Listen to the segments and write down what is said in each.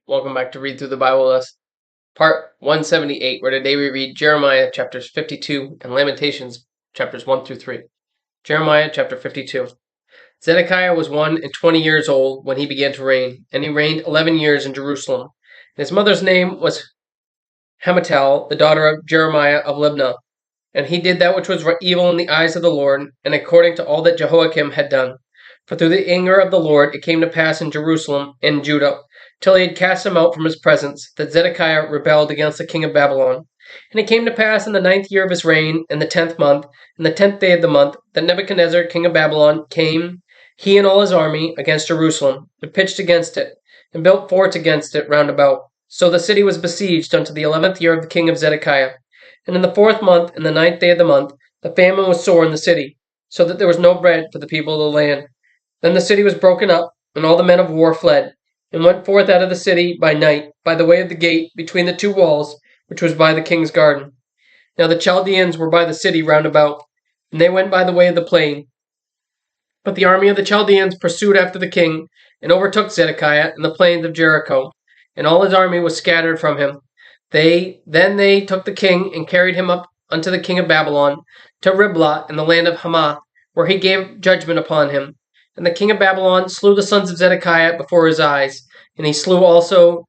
Welcome back to Read Through the Bible with us, part 178, where today we read Jeremiah chapters 52 and Lamentations chapters 1 through 3. Jeremiah chapter 52. Zedekiah was 1 and 20 years old when he began to reign, and he reigned 11 years in Jerusalem. And his mother's name was Hamutal, the daughter of Jeremiah of Libnah. And he did that which was evil in the eyes of the Lord, and according to all that Jehoiakim had done. For through the anger of the Lord it came to pass in Jerusalem and Judah, till he had cast them out from his presence, that Zedekiah rebelled against the king of Babylon. And it came to pass in the 9th year of his reign, in the 10th month, in the 10th day of the month, that Nebuchadnezzar king of Babylon came, he and all his army, against Jerusalem, and pitched against it, and built forts against it round about. So the city was besieged unto the 11th year of the king of Zedekiah. And in the 4th month, in the 9th day of the month, the famine was sore in the city, so that there was no bread for the people of the land. Then the city was broken up, and all the men of war fled, and went forth out of the city by night, by the way of the gate, between the two walls, which was by the king's garden. Now the Chaldeans were by the city round about, and they went by the way of the plain. But the army of the Chaldeans pursued after the king, and overtook Zedekiah in the plains of Jericho, and all his army was scattered from him. Then they took the king, and carried him up unto the king of Babylon, to Riblah in the land of Hamath, where he gave judgment upon him. And the king of Babylon slew the sons of Zedekiah before his eyes, and he slew also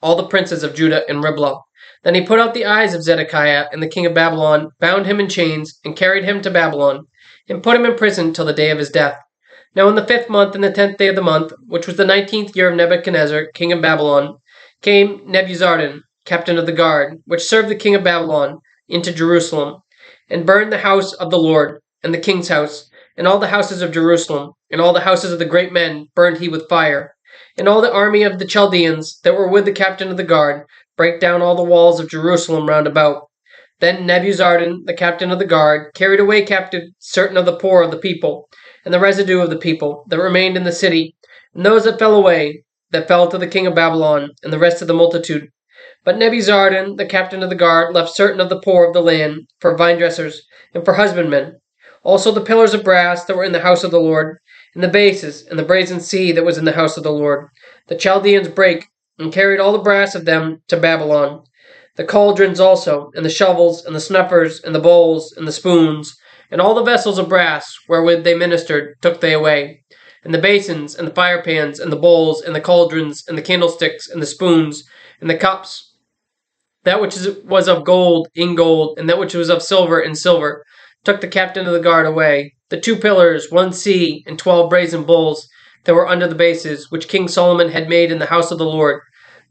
all the princes of Judah in Riblah. Then he put out the eyes of Zedekiah, and the king of Babylon bound him in chains, and carried him to Babylon, and put him in prison till the day of his death. Now in the 5th month, in the 10th day of the month, which was the 19th year of Nebuchadnezzar king of Babylon, came Nebuzaradan, captain of the guard, which served the king of Babylon, into Jerusalem, and burned the house of the Lord, and the king's house, and all the houses of Jerusalem, and all the houses of the great men burned he with fire. And all the army of the Chaldeans that were with the captain of the guard brake down all the walls of Jerusalem round about. Then Nebuzaradan, the captain of the guard, carried away captive certain of the poor of the people, and the residue of the people that remained in the city, and those that fell away, that fell to the king of Babylon, and the rest of the multitude. But Nebuzaradan, the captain of the guard, left certain of the poor of the land for vine-dressers and for husbandmen. Also the pillars of brass that were in the house of the Lord, and the bases, and the brazen sea that was in the house of the Lord, the Chaldeans brake, and carried all the brass of them to Babylon. The cauldrons also, and the shovels, and the snuffers, and the bowls, and the spoons, and all the vessels of brass wherewith they ministered took they away. And the basins, and the firepans, and the bowls, and the cauldrons, and the candlesticks, and the spoons, and the cups, that which was of gold in gold, and that which was of silver in silver, took the captain of the guard away. The 2 pillars, 1 sea, and 12 brazen bulls that were under the bases, which King Solomon had made in the house of the Lord.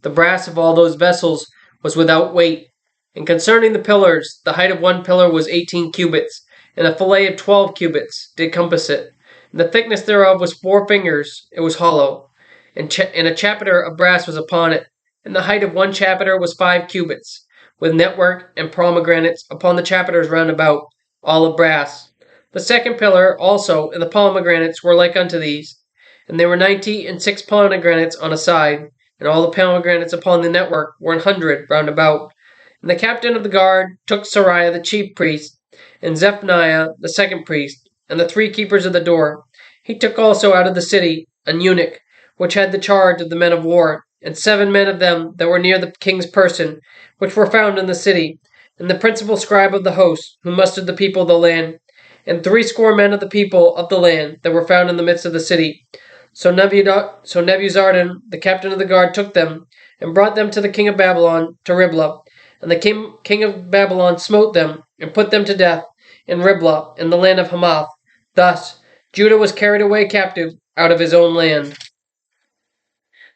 The brass of all those vessels was without weight. And concerning the pillars, the height of one pillar was 18 cubits, and a fillet of 12 cubits did compass it. And the thickness thereof was 4 fingers, it was hollow, and a chapiter of brass was upon it. And the height of one chapiter was 5 cubits, with network and pomegranates upon the chapiters round about, all of brass. The 2nd pillar also, and the pomegranates were like unto these, and there were 96 pomegranates on a side, and all the pomegranates upon the network were 100 round about. And the captain of the guard took Sariah the chief priest, and Zephaniah the 2nd priest, and the 3 keepers of the door. He took also out of the city an eunuch, which had the charge of the men of war, and 7 men of them that were near the king's person, which were found in the city, and the principal scribe of the host, who mustered the people of the land, and 60 men of the people of the land that were found in the midst of the city. So Nebuzaradan, the captain of the guard, took them, and brought them to the king of Babylon, to Riblah. And the king of Babylon smote them, and put them to death, in Riblah, in the land of Hamath. Thus Judah was carried away captive out of his own land.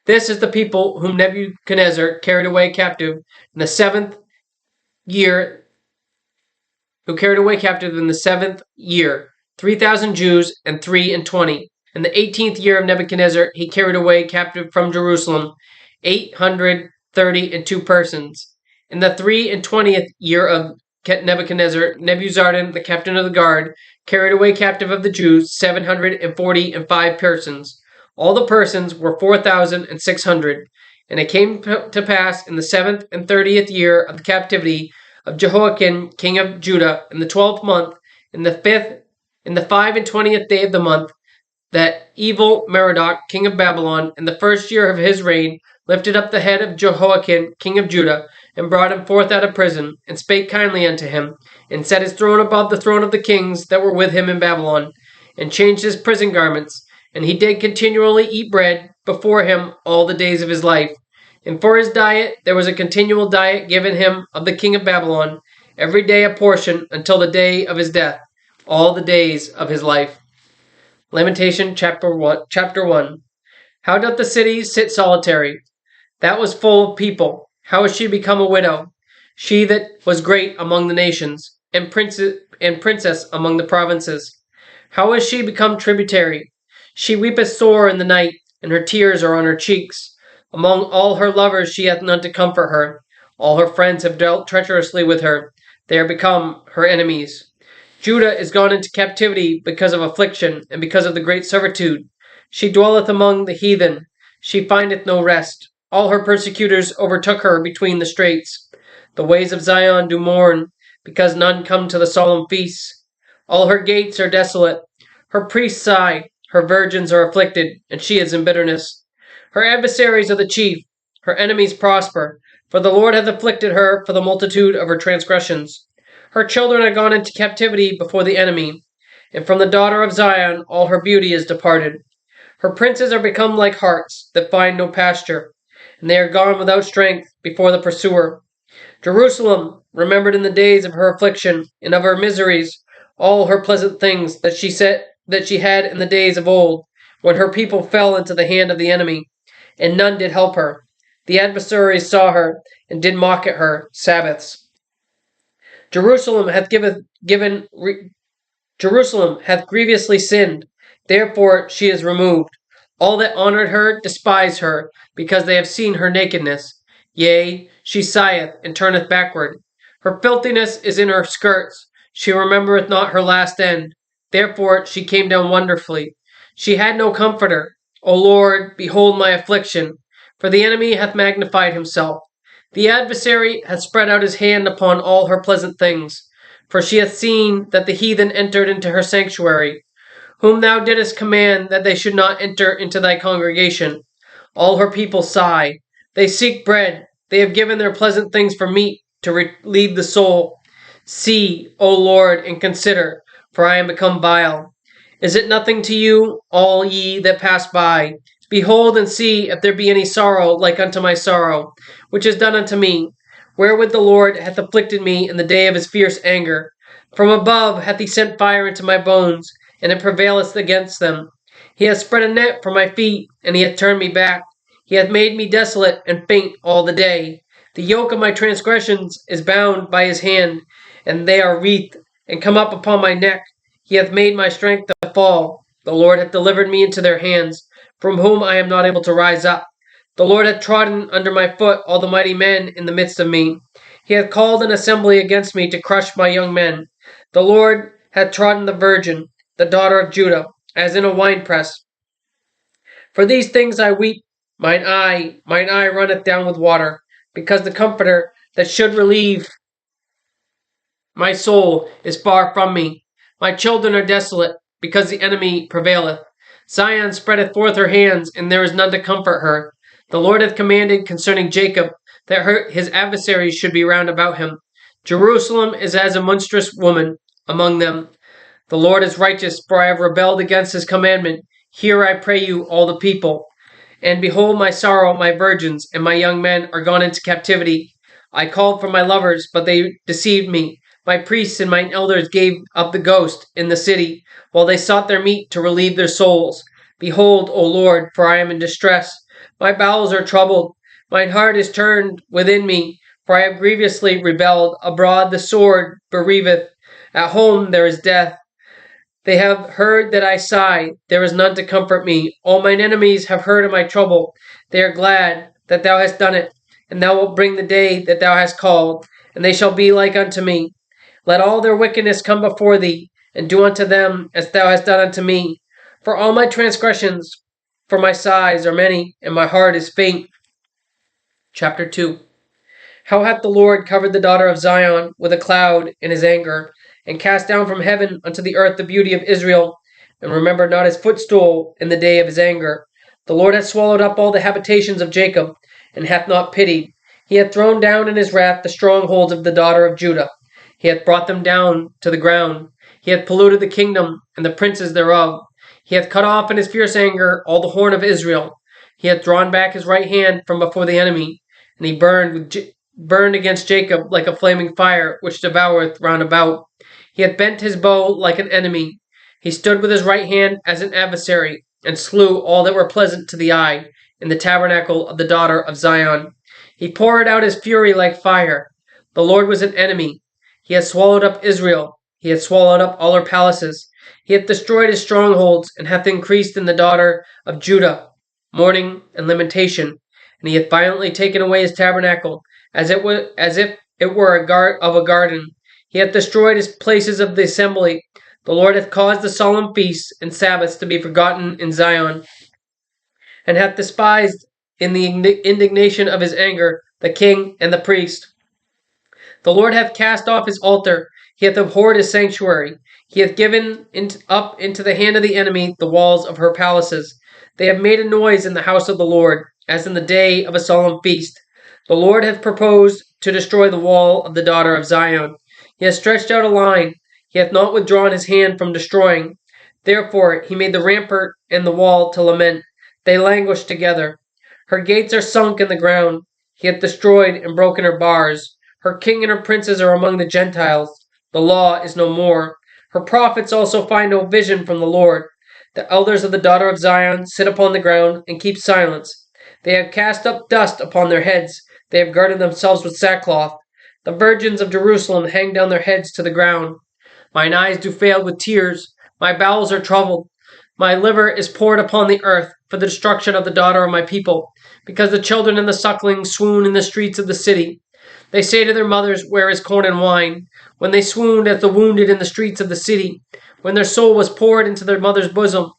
This is the people whom Nebuchadnezzar carried away captive in the 7th year, 3,000 Jews and 3 and 20. In the 18th year of Nebuchadnezzar, he carried away captive from Jerusalem 832 persons. In the 3 and 20th year of Nebuchadnezzar, Nebuzaradan, the captain of the guard, carried away captive of the Jews 745 persons. All the persons were 4,600. And it came to pass in the 7th and 30th year of the captivity of Jehoiakim, king of Judah, in the 12th month, in the 5 and 20th day of the month, that evil Merodach, king of Babylon, in the first year of his reign, lifted up the head of Jehoiakim, king of Judah, and brought him forth out of prison, and spake kindly unto him, and set his throne above the throne of the kings that were with him in Babylon, and changed his prison garments. And he did continually eat bread before him all the days of his life. And for his diet there was a continual diet given him of the king of Babylon, every day a portion, until the day of his death, all the days of his life. Lamentation Chapter 1. How doth the city sit solitary, that was full of people? How is she become a widow? She that was great among the nations, and princess among the provinces. How is she become tributary? She weepeth sore in the night, and her tears are on her cheeks. Among all her lovers she hath none to comfort her. All her friends have dealt treacherously with her. They are become her enemies. Judah is gone into captivity because of affliction, and because of the great servitude. She dwelleth among the heathen. She findeth no rest. All her persecutors overtook her between the straits. The ways of Zion do mourn, because none come to the solemn feasts. All her gates are desolate. Her priests sigh. Her virgins are afflicted, and she is in bitterness. Her adversaries are the chief. Her enemies prosper. For the Lord hath afflicted her for the multitude of her transgressions. Her children are gone into captivity before the enemy, and from the daughter of Zion all her beauty is departed. Her princes are become like harts that find no pasture, and they are gone without strength before the pursuer. Jerusalem remembered in the days of her affliction and of her miseries all her pleasant things that she had in the days of old, when her people fell into the hand of the enemy, and none did help her. The adversaries saw her, and did mock at her Sabbaths. Jerusalem hath Jerusalem hath grievously sinned, therefore she is removed. All that honored her despise her, because they have seen her nakedness. Yea, she sigheth, and turneth backward. Her filthiness is in her skirts. She remembereth not her last end. Therefore she came down wonderfully. She had no comforter. O Lord, behold my affliction. For the enemy hath magnified himself. The adversary hath spread out his hand upon all her pleasant things. For she hath seen that the heathen entered into her sanctuary, whom thou didst command that they should not enter into thy congregation. All her people sigh. They seek bread. They have given their pleasant things for meat to relieve the soul. See, O Lord, and consider, for I am become vile. Is it nothing to you, all ye that pass by? Behold and see if there be any sorrow like unto my sorrow, which is done unto me, wherewith the Lord hath afflicted me in the day of his fierce anger. From above hath he sent fire into my bones, and it prevaileth against them. He hath spread a net for my feet, and he hath turned me back. He hath made me desolate and faint all the day. The yoke of my transgressions is bound by his hand, and they are wreathed, and come up upon my neck. He hath made my strength to fall. The Lord hath delivered me into their hands, from whom I am not able to rise up. The Lord hath trodden under my foot all the mighty men in the midst of me. He hath called an assembly against me to crush my young men. The Lord hath trodden the virgin, the daughter of Judah, as in a winepress. For these things I weep. Mine eye runneth down with water, because the Comforter that should relieve my soul is far from me. My children are desolate, because the enemy prevaileth. Zion spreadeth forth her hands, and there is none to comfort her. The Lord hath commanded concerning Jacob, that his adversaries should be round about him. Jerusalem is as a monstrous woman among them. The Lord is righteous, for I have rebelled against his commandment. Hear, I pray you, all the people. And behold my sorrow, my virgins, and my young men are gone into captivity. I called for my lovers, but they deceived me. My priests and mine elders gave up the ghost in the city, while they sought their meat to relieve their souls. Behold, O Lord, for I am in distress. My bowels are troubled. Mine heart is turned within me, for I have grievously rebelled. Abroad the sword bereaveth. At home there is death. They have heard that I sigh. There is none to comfort me. All mine enemies have heard of my trouble. They are glad that thou hast done it, and thou wilt bring the day that thou hast called, and they shall be like unto me. Let all their wickedness come before thee, and do unto them as thou hast done unto me. For all my transgressions, for my sighs are many, and my heart is faint. Chapter 2. How hath the Lord covered the daughter of Zion with a cloud in his anger, and cast down from heaven unto the earth the beauty of Israel, and remembered not his footstool in the day of his anger. The Lord hath swallowed up all the habitations of Jacob, and hath not pitied. He hath thrown down in his wrath the strongholds of the daughter of Judah. He hath brought them down to the ground. He hath polluted the kingdom, and the princes thereof. He hath cut off in his fierce anger all the horn of Israel. He hath drawn back his right hand from before the enemy, and he burned against Jacob like a flaming fire, which devoureth round about. He hath bent his bow like an enemy. He stood with his right hand as an adversary, and slew all that were pleasant to the eye in the tabernacle of the daughter of Zion. He poured out his fury like fire. The Lord was an enemy. He hath swallowed up Israel. He hath swallowed up all her palaces. He hath destroyed his strongholds, and hath increased in the daughter of Judah mourning and lamentation. And he hath violently taken away his tabernacle, as if it were of a garden. He hath destroyed his places of the assembly. The Lord hath caused the solemn feasts and Sabbaths to be forgotten in Zion, and hath despised in the indignation of his anger the king and the priest. The Lord hath cast off his altar. He hath abhorred his sanctuary. He hath given up into the hand of the enemy the walls of her palaces. They have made a noise in the house of the Lord, as in the day of a solemn feast. The Lord hath proposed to destroy the wall of the daughter of Zion. He hath stretched out a line. He hath not withdrawn his hand from destroying. Therefore he made the rampart and the wall to lament. They languish together. Her gates are sunk in the ground. He hath destroyed and broken her bars. Her king and her princes are among the Gentiles. The law is no more. Her prophets also find no vision from the Lord. The elders of the daughter of Zion sit upon the ground and keep silence. They have cast up dust upon their heads. They have girded themselves with sackcloth. The virgins of Jerusalem hang down their heads to the ground. Mine eyes do fail with tears. My bowels are troubled. My liver is poured upon the earth for the destruction of the daughter of my people, because the children and the sucklings swoon in the streets of the city. They say to their mothers, where is corn and wine? When they swooned as the wounded in the streets of the city, when their soul was poured into their mother's bosom.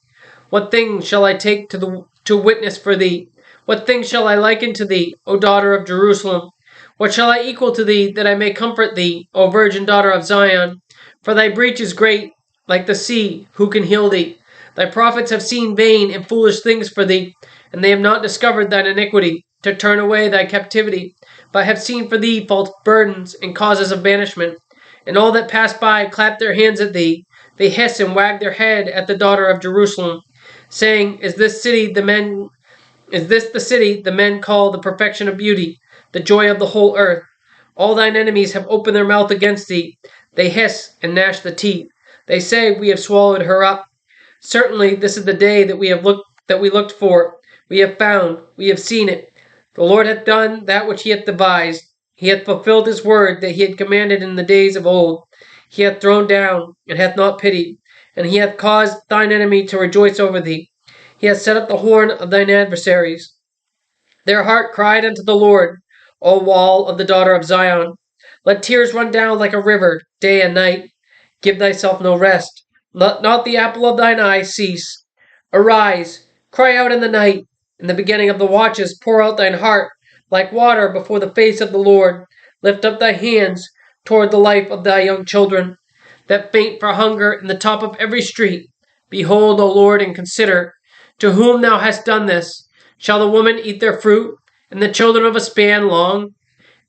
What thing shall I take to witness for thee? What thing shall I liken to thee, O daughter of Jerusalem? What shall I equal to thee, that I may comfort thee, O virgin daughter of Zion? For thy breach is great, like the sea, who can heal thee? Thy prophets have seen vain and foolish things for thee, and they have not discovered thine iniquity, to turn away thy captivity, but have seen for thee false burdens and causes of banishment. And all that pass by clap their hands at thee. They hiss and wag their head at the daughter of Jerusalem, saying, Is this the city the men call the perfection of beauty, the joy of the whole earth? All thine enemies have opened their mouth against thee. They hiss and gnash the teeth. They say, We have swallowed her up. Certainly this is the day that we looked for. We have found, we have seen it. The Lord hath done that which he hath devised. He hath fulfilled his word that he had commanded in the days of old. He hath thrown down, and hath not pitied, and he hath caused thine enemy to rejoice over thee. He hath set up the horn of thine adversaries. Their heart cried unto the Lord, O wall of the daughter of Zion. Let tears run down like a river, day and night. Give thyself no rest. Let not the apple of thine eye cease. Arise, cry out in the night. In the beginning of the watches pour out thine heart, like water before the face of the Lord. Lift up thy hands toward the life of thy young children, that faint for hunger in the top of every street. Behold, O Lord, and consider, to whom thou hast done this. Shall the woman eat their fruit, and the children of a span long?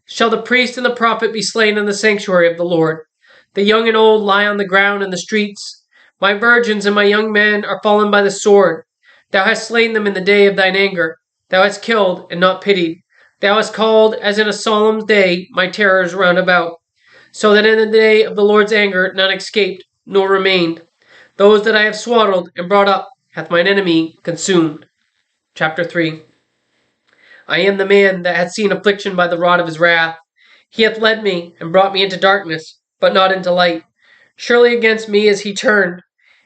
Shall the priest and the prophet be slain in the sanctuary of the Lord? The young and old lie on the ground in the streets. My virgins and my young men are fallen by the sword. Thou hast slain them in the day of thine anger. Thou hast killed and not pitied. Thou hast called, as in a solemn day, my terrors round about, so that in the day of the Lord's anger none escaped, nor remained. Those that I have swaddled and brought up hath mine enemy consumed. Chapter 3. I am the man that hath seen affliction by the rod of his wrath. He hath led me and brought me into darkness, but not into light. Surely against me is he turned.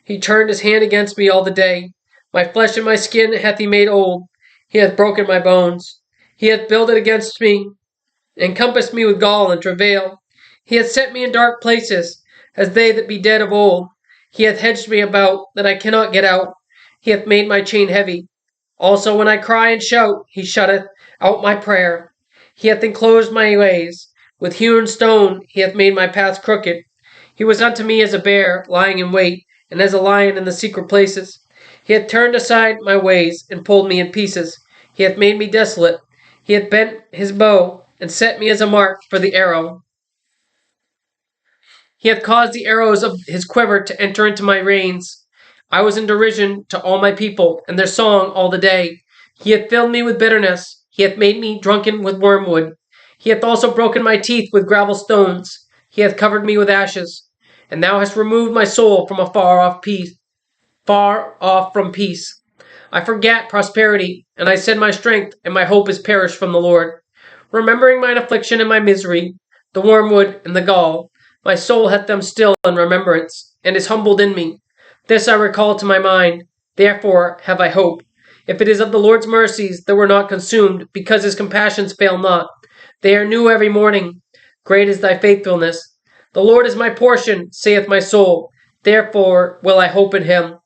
He turned his hand against me all the day. My flesh and my skin hath he made old. He hath broken my bones. He hath builded against me, encompassed me with gall and travail. He hath set me in dark places, as they that be dead of old. He hath hedged me about, that I cannot get out. He hath made my chain heavy. Also when I cry and shout, he shutteth out my prayer. He hath enclosed my ways. With hewn stone he hath made my paths crooked. He was unto me as a bear, lying in wait, and as a lion in the secret places. He hath turned aside my ways, and pulled me in pieces. He hath made me desolate. He hath bent his bow, and set me as a mark for the arrow. He hath caused the arrows of his quiver to enter into my reins. I was in derision to all my people, and their song all the day. He hath filled me with bitterness. He hath made me drunken with wormwood. He hath also broken my teeth with gravel stones. He hath covered me with ashes. And thou hast removed my soul from far off from peace. I forgat prosperity, and I said my strength and my hope is perished from the Lord. Remembering mine affliction and my misery, the wormwood and the gall, my soul hath them still in remembrance, and is humbled in me. This I recall to my mind, therefore have I hope. If it is of the Lord's mercies that we're not consumed, because his compassions fail not. They are new every morning. Great is thy faithfulness. The Lord is my portion, saith my soul. Therefore will I hope in him.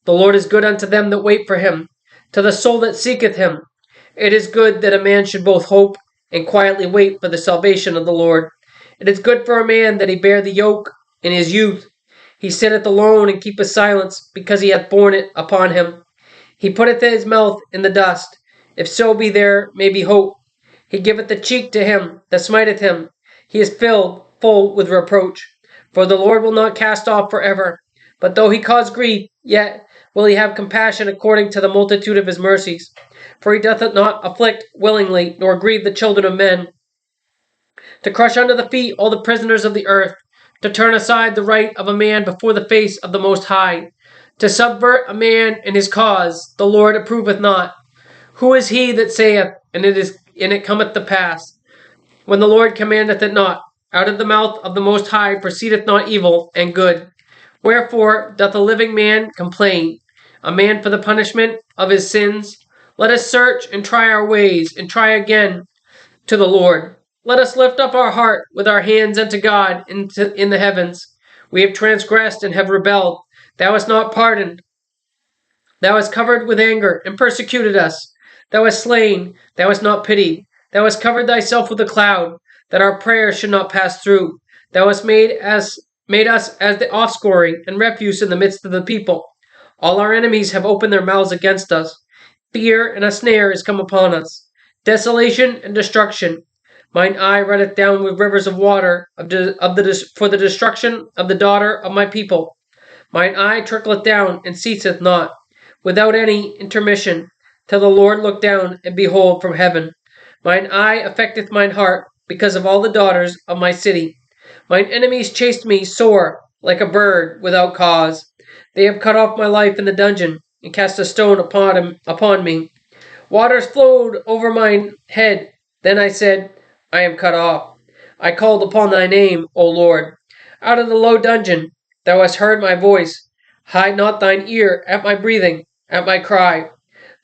The Lord is good unto them that wait for him, to the soul that seeketh him. It is good that a man should both hope and quietly wait for the salvation of the Lord. It is good for a man that he bear the yoke in his youth. He sitteth alone and keepeth silence, because he hath borne it upon him. He putteth his mouth in the dust, if so be there may be hope. He giveth the cheek to him that smiteth him. He is filled full with reproach. For the Lord will not cast off forever. But though he cause grief, yet will he have compassion according to the multitude of his mercies. For he doth not afflict willingly, nor grieve the children of men. To crush under the feet all the prisoners of the earth, to turn aside the right of a man before the face of the Most High, to subvert a man in his cause, the Lord approveth not. Who is he that saith, and it cometh to pass, when the Lord commandeth it not? Out of the mouth of the Most High proceedeth not evil and good. Wherefore doth a living man complain, a man for the punishment of his sins? Let us search and try our ways, and try again to the Lord. Let us lift up our heart with our hands unto God in the heavens. We have transgressed and have rebelled. Thou hast not pardoned. Thou hast covered with anger and persecuted us. Thou hast slain. Thou hast not pitied. Thou hast covered thyself with a cloud, that our prayers should not pass through. Thou hast made us as the offscouring and refuse in the midst of the people. All our enemies have opened their mouths against us. Fear and a snare is come upon us. Desolation and destruction. Mine eye runneth down with rivers of water for the destruction of the daughter of my people. Mine eye trickleth down and ceaseth not, without any intermission, till the Lord look down and behold from heaven. Mine eye affecteth mine heart, because of all the daughters of my city. Mine enemies chased me sore, like a bird, without cause. They have cut off my life in the dungeon, and cast a stone upon me. Waters flowed over mine head. Then I said, I am cut off. I called upon thy name, O Lord. Out of the low dungeon thou hast heard my voice. Hide not thine ear at my breathing, at my cry.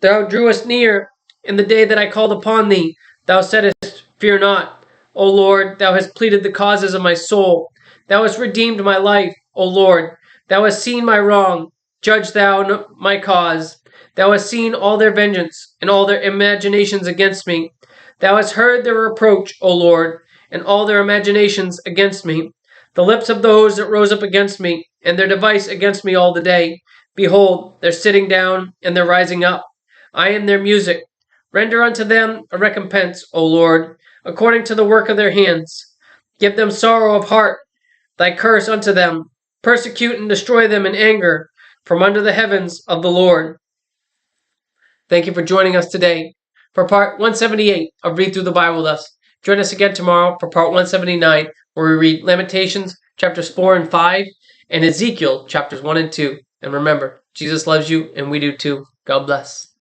Thou drewest near in the day that I called upon thee. Thou saidst, Fear not. O Lord, thou hast pleaded the causes of my soul. Thou hast redeemed my life, O Lord. Thou hast seen my wrong. Judge thou my cause. Thou hast seen all their vengeance, and all their imaginations against me. Thou hast heard their reproach, O Lord, and all their imaginations against me. The lips of those that rose up against me, and their device against me all the day. Behold, they're sitting down, and they're rising up. I am their music. Render unto them a recompense, O Lord, according to the work of their hands. Give them sorrow of heart, thy curse unto them. Persecute and destroy them in anger, from under the heavens of the Lord. Thank you for joining us today for part 178 of Read Through the Bible with us. Join us again tomorrow for part 179, where we read Lamentations chapters 4 and 5 and Ezekiel chapters 1 and 2. And remember, Jesus loves you and we do too. God bless.